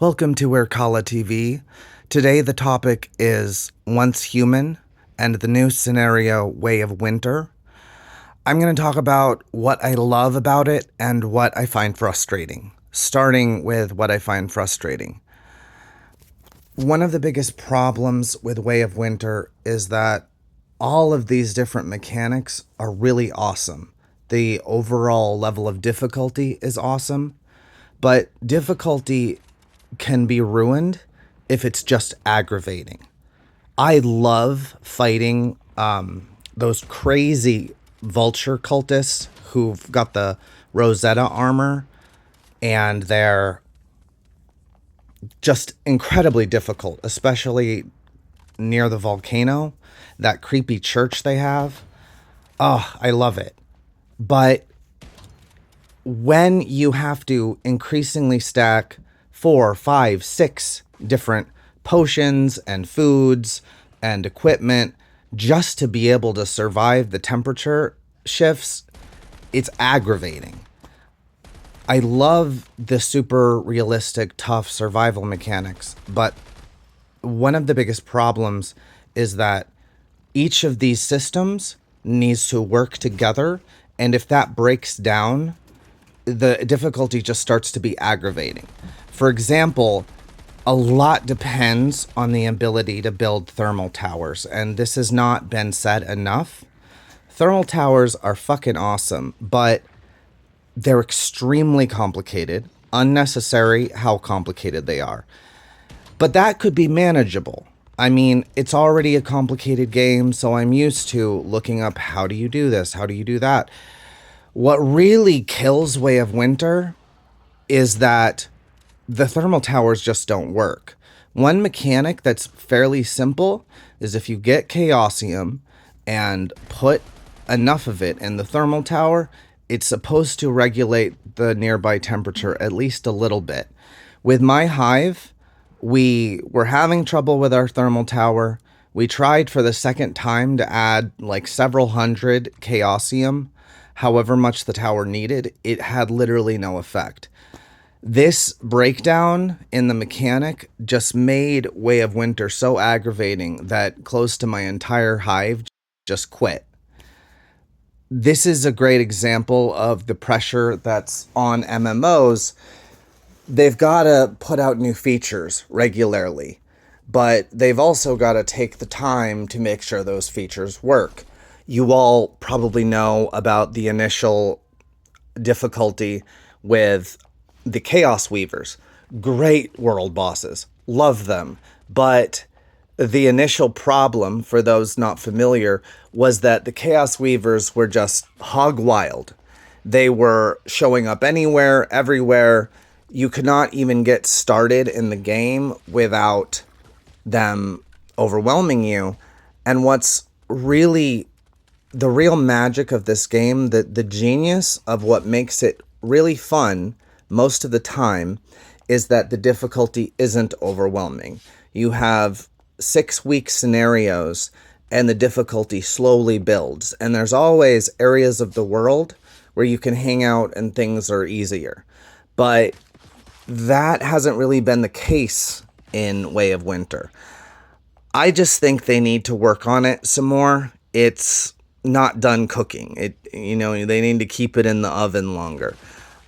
Welcome to Erkala TV. Today the topic is Once Human and the new scenario Way of Winter. I'm going to talk about what I love about it and what I find frustrating, starting with what I find frustrating. One of the biggest problems with Way of Winter is that all of these different mechanics are really awesome. The overall level of difficulty is awesome, but difficulty can be ruined if it's just aggravating. I love fighting those crazy vulture cultists who've got the Rosetta armor, and they're just incredibly difficult, especially near the volcano, that creepy church they have. Oh, I love it. But when you have to increasingly stack 4, 5, 6 different potions and foods and equipment just to be able to survive the temperature shifts, it's aggravating. I love the super realistic, tough survival mechanics, but one of the biggest problems is that each of these systems needs to work together, and if that breaks down, the difficulty just starts to be aggravating. For example, a lot depends on the ability to build thermal towers, and this has not been said enough. Thermal towers are fucking awesome, but they're extremely complicated, unnecessary how complicated they are. But that could be manageable. I mean, it's already a complicated game, so I'm used to looking up how do you do this, how do you do that. What really kills Way of Winter is that the thermal towers just don't work. One mechanic that's fairly simple is if you get Chaosium and put enough of it in the thermal tower, it's supposed to regulate the nearby temperature at least a little bit. With my hive, we were having trouble with our thermal tower. We tried for the second time to add like several hundred Chaosium, however much the tower needed. It had literally no effect. This breakdown in the mechanic just made Way of Winter so aggravating that close to my entire hive just quit. This is a great example of the pressure that's on MMOs. They've got to put out new features regularly, but they've also got to take the time to make sure those features work. You all probably know about the initial difficulty with the Chaos Weavers. Great world bosses. Love them. But the initial problem, for those not familiar, was that the Chaos Weavers were just hog wild. They were showing up anywhere, everywhere. You could not even get started in the game without them overwhelming you. And what's really the real magic of this game, the genius of what makes it really fun most of the time, is that the difficulty isn't overwhelming. You have 6-week scenarios and the difficulty slowly builds. And there's always areas of the world where you can hang out and things are easier. But that hasn't really been the case in Way of Winter. I just think they need to work on it some more. It's not done cooking. They need to keep it in the oven longer.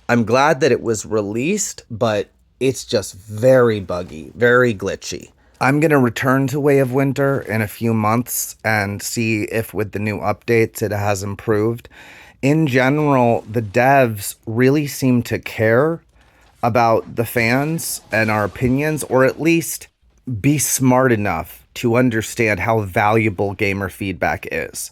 I'm glad that it was released, but it's just very buggy, very glitchy. I'm going to return to Way of Winter in a few months and see if with the new updates it has improved. In general, the devs really seem to care about the fans and our opinions, or at least be smart enough to understand how valuable gamer feedback is.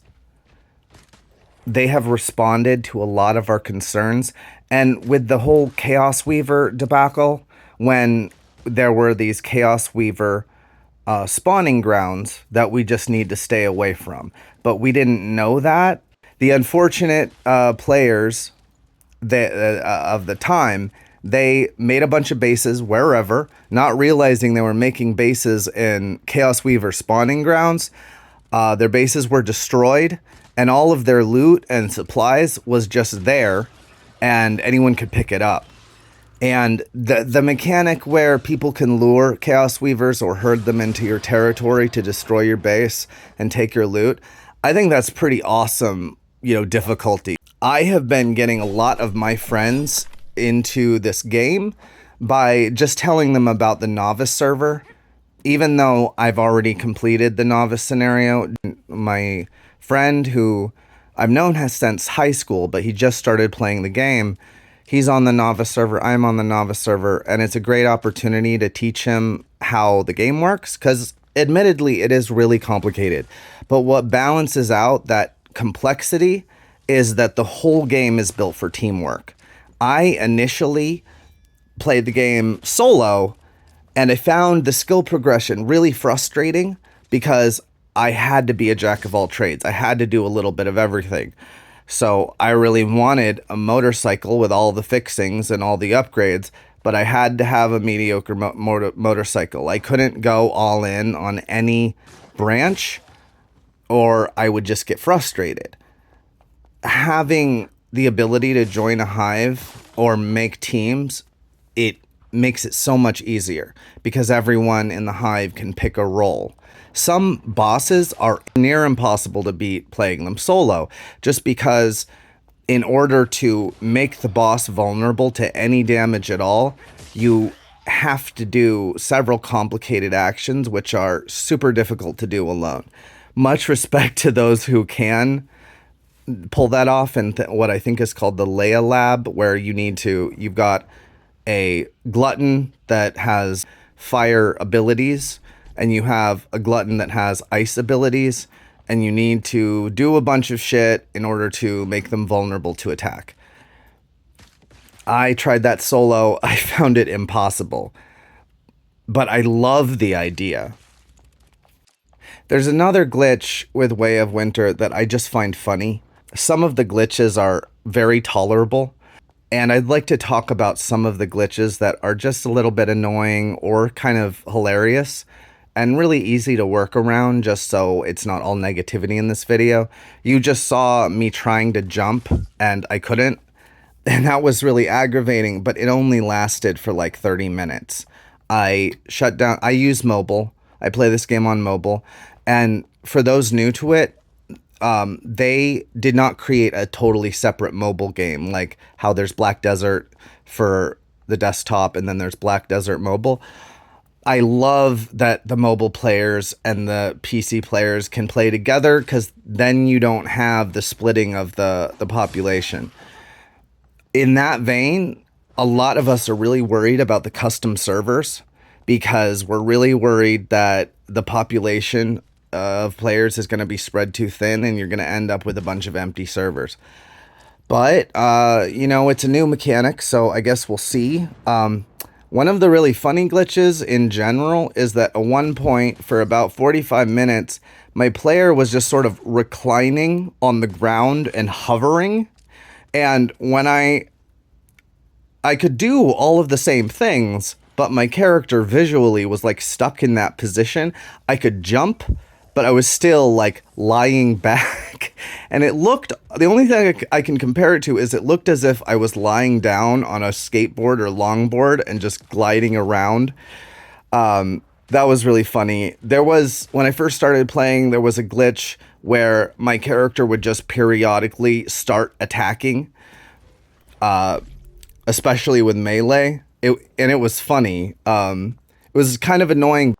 They have responded to a lot of our concerns, and with the whole Chaos Weaver debacle, when there were these Chaos Weaver spawning grounds that we just need to stay away from, but we didn't know that. The unfortunate players of the time, they made a bunch of bases wherever, not realizing they were making bases in Chaos Weaver spawning grounds. Their bases were destroyed, and all of their loot and supplies was just there, and anyone could pick it up. And the mechanic where people can lure Chaos Weavers or herd them into your territory to destroy your base and take your loot, I think that's pretty awesome, difficulty. I have been getting a lot of my friends into this game by just telling them about the novice server. Even though I've already completed the novice scenario, my friend who I've known has since high school, but he just started playing the game. He's on the novice server, I'm on the novice server, and it's a great opportunity to teach him how the game works, because admittedly, it is really complicated. But what balances out that complexity is that the whole game is built for teamwork. I initially played the game solo, and I found the skill progression really frustrating because I had to be a jack of all trades. I had to do a little bit of everything. So I really wanted a motorcycle with all the fixings and all the upgrades, but I had to have a mediocre motorcycle. I couldn't go all in on any branch or I would just get frustrated. Having the ability to join a hive or make teams, it makes it so much easier because everyone in the hive can pick a role. Some bosses are near impossible to beat playing them solo, just because in order to make the boss vulnerable to any damage at all, you have to do several complicated actions, which are super difficult to do alone. Much respect to those who can pull that off in what I think is called the Leia Lab, where you've got a glutton that has fire abilities, and you have a glutton that has ice abilities, and you need to do a bunch of shit in order to make them vulnerable to attack. I tried that solo. I found it impossible, but I love the idea. There's another glitch with Way of Winter that I just find funny. Some of the glitches are very tolerable, and I'd like to talk about some of the glitches that are just a little bit annoying or kind of hilarious and really easy to work around, just so it's not all negativity in this video. You just saw me trying to jump and I couldn't, and that was really aggravating, but it only lasted for like 30 minutes. I use mobile. I play this game on mobile, and for those new to it, they did not create a totally separate mobile game, like how there's Black Desert for the desktop and then there's Black Desert Mobile. I love that the mobile players and the PC players can play together, because then you don't have the splitting of the population. In that vein, a lot of us are really worried about the custom servers, because we're really worried that the population of players is going to be spread too thin and you're going to end up with a bunch of empty servers. But, it's a new mechanic, so I guess we'll see. One of the really funny glitches in general is that at one point for about 45 minutes, my player was just sort of reclining on the ground and hovering. And when I could do all of the same things, but my character visually was like stuck in that position. I could jump, but I was still like lying back. And the only thing I can compare it to is it looked as if I was lying down on a skateboard or longboard and just gliding around. That was really funny. When I first started playing, there was a glitch where my character would just periodically start attacking, especially with melee. It was funny. It was kind of annoying.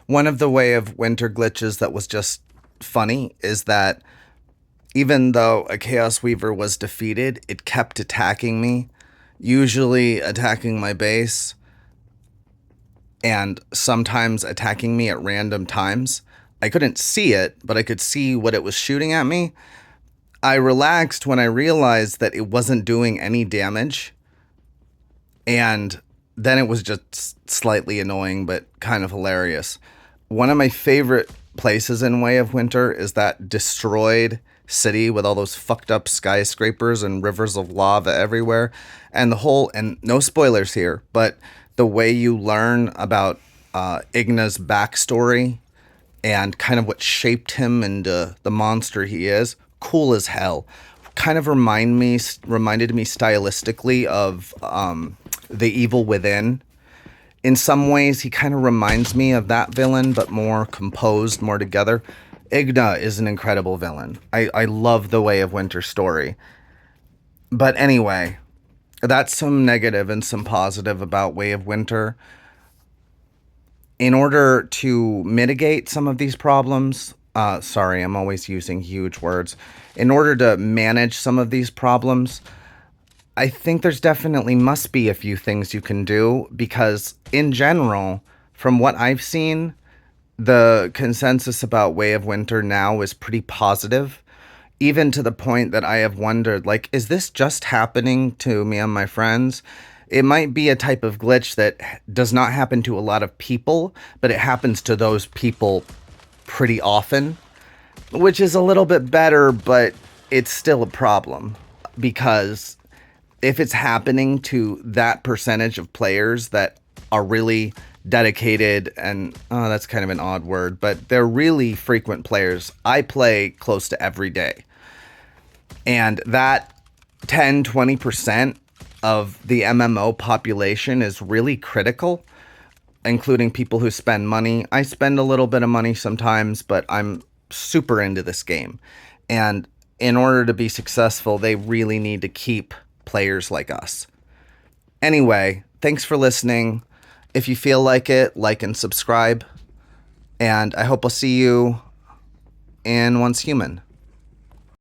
One of the Way of Winter glitches that was just funny is that even though a Chaos Weaver was defeated, it kept attacking me, usually attacking my base, and sometimes attacking me at random times. I couldn't see it, but I could see what it was shooting at me. I relaxed when I realized that it wasn't doing any damage, and then it was just slightly annoying, but kind of hilarious. One of my favorite places in Way of Winter is that destroyed city with all those fucked up skyscrapers and rivers of lava everywhere. And the whole, and no spoilers here, but the way you learn about Igna's backstory and kind of what shaped him into the monster he is, cool as hell. Kind of reminded me stylistically of The Evil Within. In some ways, he kind of reminds me of that villain, but more composed, more together. Igna is an incredible villain. I love the Way of Winter story. But anyway, that's some negative and some positive about Way of Winter. In order to mitigate some of these problems, sorry, I'm always using huge words. In order to manage some of these problems, I think there's definitely must be a few things you can do, because in general, from what I've seen, the consensus about Way of Winter now is pretty positive, even to the point that I have wondered, like, is this just happening to me and my friends? It might be a type of glitch that does not happen to a lot of people, but it happens to those people pretty often, which is a little bit better, but it's still a problem, because if it's happening to that percentage of players that are really dedicated, and that's kind of an odd word, but they're really frequent players. I play close to every day. And that 10-20% of the MMO population is really critical, including people who spend money. I spend a little bit of money sometimes, but I'm super into this game. And in order to be successful, they really need to keep players like us. Anyway, thanks for listening. If you feel like it, like and subscribe. And I hope I'll see you in Once Human.